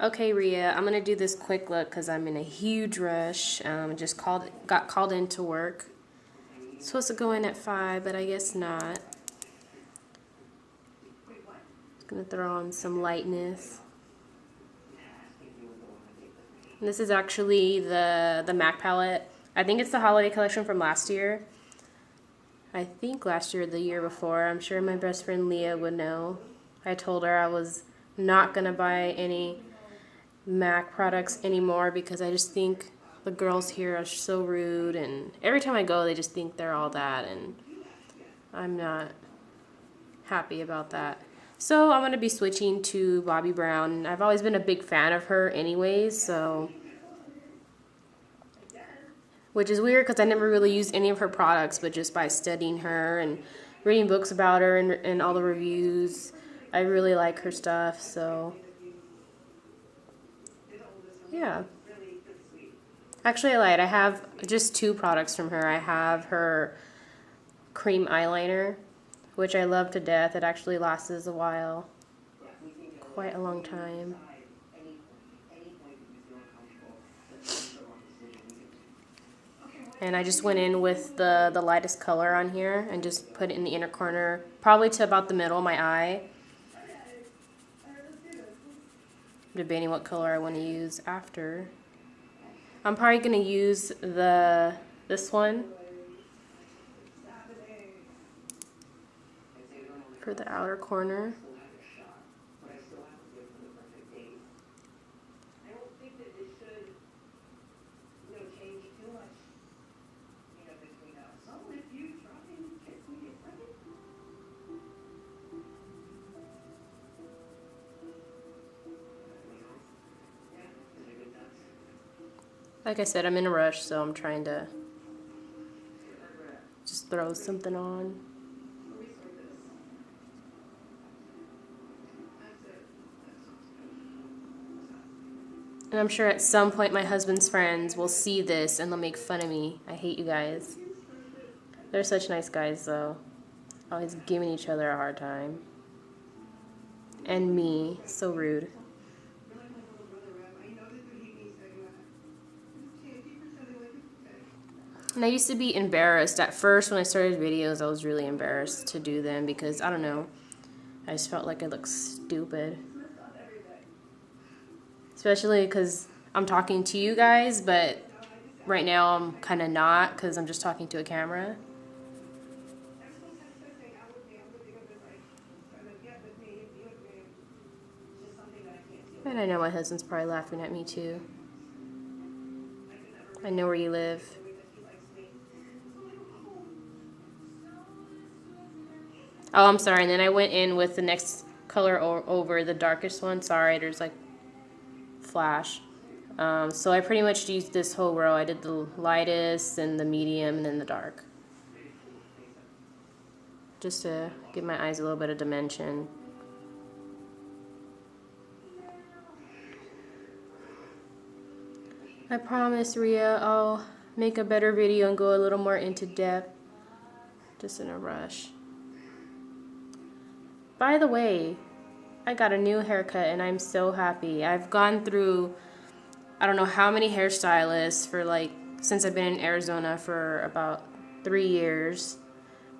Okay, Ria, I'm gonna do this quick look because I'm in a huge rush. Just got called into work. Supposed to go in at 5, but I guess not. Just gonna throw on some lightness. And this is actually the MAC palette. I think it's the holiday collection from last year. I think last year or the year before. I'm sure my best friend Leah would know. I told her I was not gonna buy any MAC products anymore because I just think the girls here are so rude, and every time I go they just think they're all that, and I'm not happy about that. So I'm going to be switching to Bobbi Brown. I've always been a big fan of her anyways, so which is weird because I never really used any of her products, but just by studying her and reading books about her and all the reviews, I really like her stuff, so yeah. Actually, I lied. I have just 2 products from her. I have her cream eyeliner, which I love to death. It actually lasts a while, quite a long time. And I just went in with the lightest color on here and just put it in the inner corner, probably to about the middle of my eye. Debating what color I want to use after. I'm probably going to use this one for the outer corner. Like I said, I'm in a rush, so I'm trying to just throw something on. And I'm sure at some point my husband's friends will see this and they'll make fun of me. I hate you guys. They're such nice guys, though. Always giving each other a hard time. And me. So rude. And I used to be embarrassed. At first, when I started videos, I was really embarrassed to do them because, I don't know, I just felt like I looked stupid. Especially because I'm talking to you guys, but right now I'm kind of not because I'm just talking to a camera. And I know my husband's probably laughing at me too. I know where you live. Oh, I'm sorry. And then I went in with the next color over the darkest one. Sorry, there's like flash. So I pretty much used this whole row. I did the lightest and the medium and then the dark. Just to give my eyes a little bit of dimension. I promise, Ria, I'll make a better video and go a little more into depth. Just in a rush. By the way, I got a new haircut and I'm so happy. I've gone through, I don't know how many hairstylists for since I've been in Arizona for about 3 years.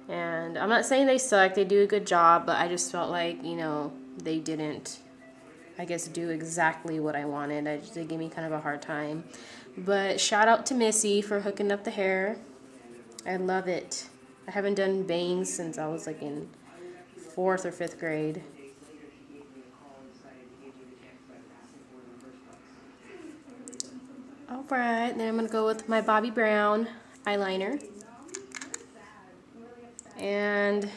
And I'm not saying they suck, they do a good job, but I just felt like, they didn't, I guess, do exactly what I wanted. They gave me kind of a hard time. But shout out to Missy for hooking up the hair. I love it. I haven't done bangs since I was in 4th or 5th grade. Alright, then I'm going to go with my Bobbi Brown eyeliner. And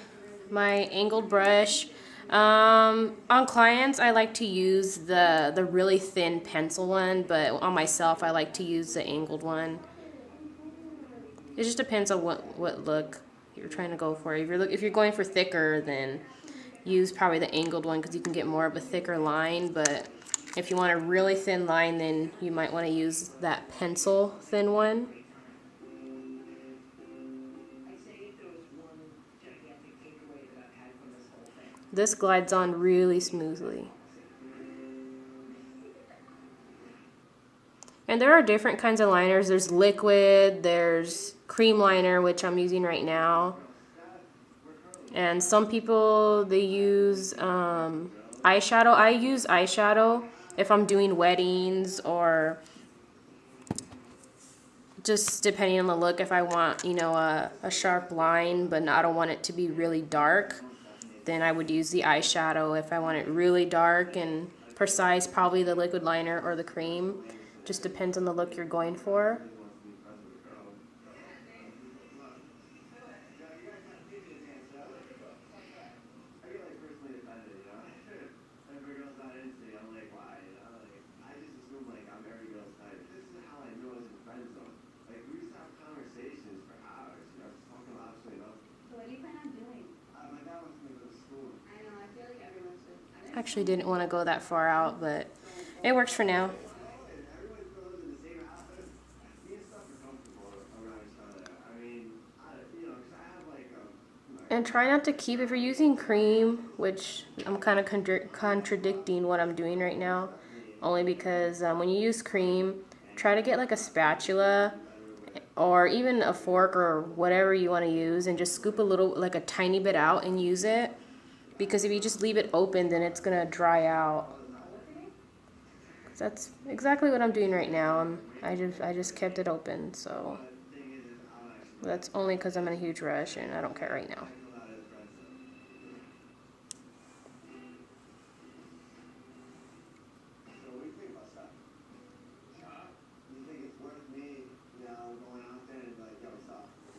my angled brush. On clients, I like to use the really thin pencil one, but on myself, I like to use the angled one. It just depends on what look you're trying to go for. If you're going for thicker, then use probably the angled one because you can get more of a thicker line. But if you want a really thin line, then you might want to use that pencil thin one. This glides on really smoothly. And there are different kinds of liners. There's liquid, there's cream liner, which I'm using right now. And some people, they use eyeshadow. I use eyeshadow if I'm doing weddings or just depending on the look. If I want, you know, a sharp line, but I don't want it to be really dark, then I would use the eyeshadow. If I want it really dark and precise, probably the liquid liner or the cream. Just depends on the look you're going for. Actually didn't want to go that far out, but it works for now. And try not to keep, if you're using cream, which I'm kind of contradicting what I'm doing right now, only because when you use cream, try to get like a spatula or even a fork or whatever you want to use and just scoop a little, like a tiny bit out and use it. Because if you just leave it open, then it's gonna dry out. That's exactly what I'm doing right now. I just kept it open, so that's only because I'm in a huge rush and I don't care right now.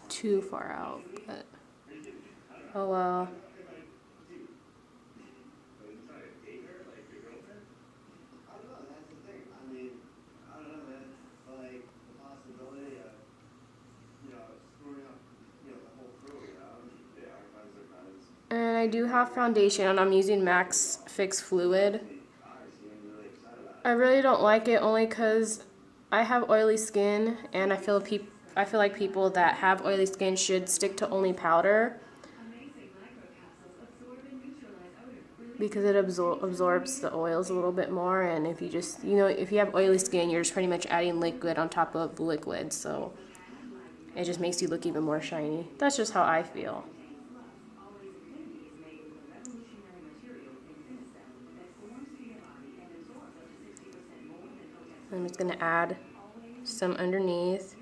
Too far out, but oh well. And I do have foundation, and I'm using Max Fix Fluid. I really don't like it only because I have oily skin, and I feel like people that have oily skin should stick to only powder because it absorbs the oils a little bit more. And if you just, you know, if you have oily skin, you're just pretty much adding liquid on top of liquid, so it just makes you look even more shiny. That's just how I feel. I'm just gonna add some underneath.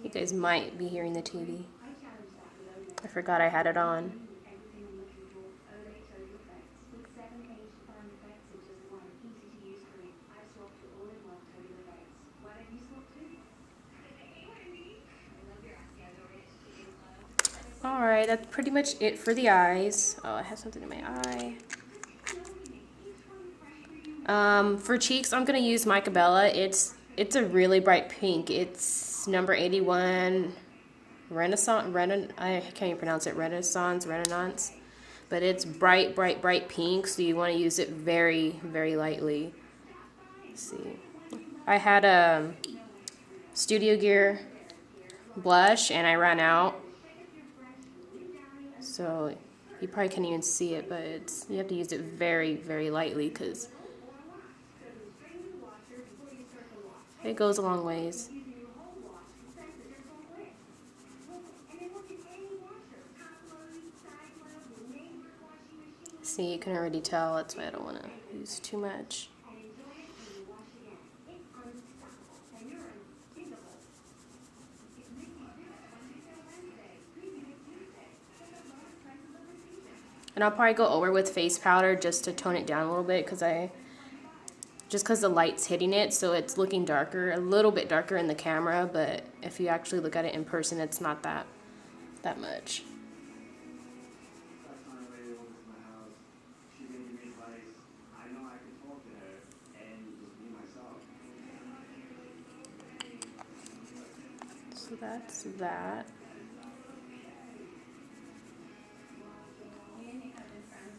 You guys might be hearing the TV. I forgot I had it on. Alright, that's pretty much it for the eyes. Oh, I have something in my eye. For cheeks, I'm going to use Mica Bella. It's a really bright pink. It's number 81 Renaissance. I can't even pronounce it. Renaissance. But it's bright, bright, bright pink, so you want to use it very, very lightly. Let's see. I had a Studio Gear blush, and I ran out. So you probably can't even see it, but you have to use it very, very lightly because it goes a long ways. See, you can already tell, that's why I don't want to use too much. And I'll probably go over with face powder just to tone it down a little bit because the light's hitting it, so it's looking darker, a little bit darker in the camera, but if you actually look at it in person, it's not that much. So that's that.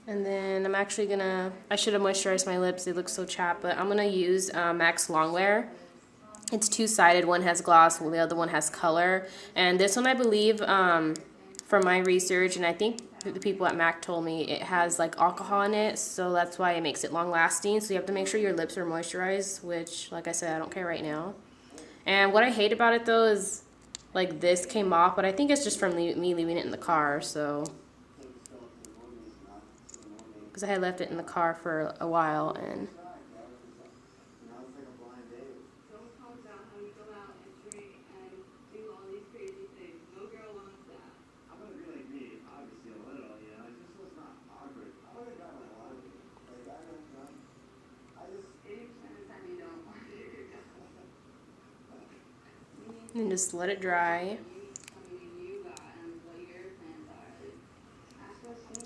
And then I'm actually gonna, I should have moisturized my lips, they look so chapped, but I'm gonna use MAC's Longwear. It's two-sided, one has gloss, the other one has color. And this one, I believe, from my research, and I think the people at MAC told me, it has like alcohol in it, so that's why it makes it long-lasting. So you have to make sure your lips are moisturized, which, like I said, I don't care right now. And what I hate about it, though, is like this came off, but I think it's just from me leaving it in the car, so. Because I had left it in the car for a while, and just let it dry.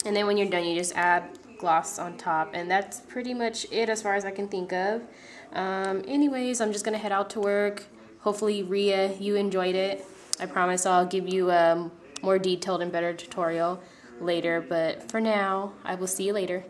And then when you're done, you just add gloss on top, and that's pretty much it as far as I can think of. Anyways, I'm just gonna head out to work. Hopefully, Rhea, you enjoyed it. I promise I'll give you a more detailed and better tutorial later, but for now, I will see you later.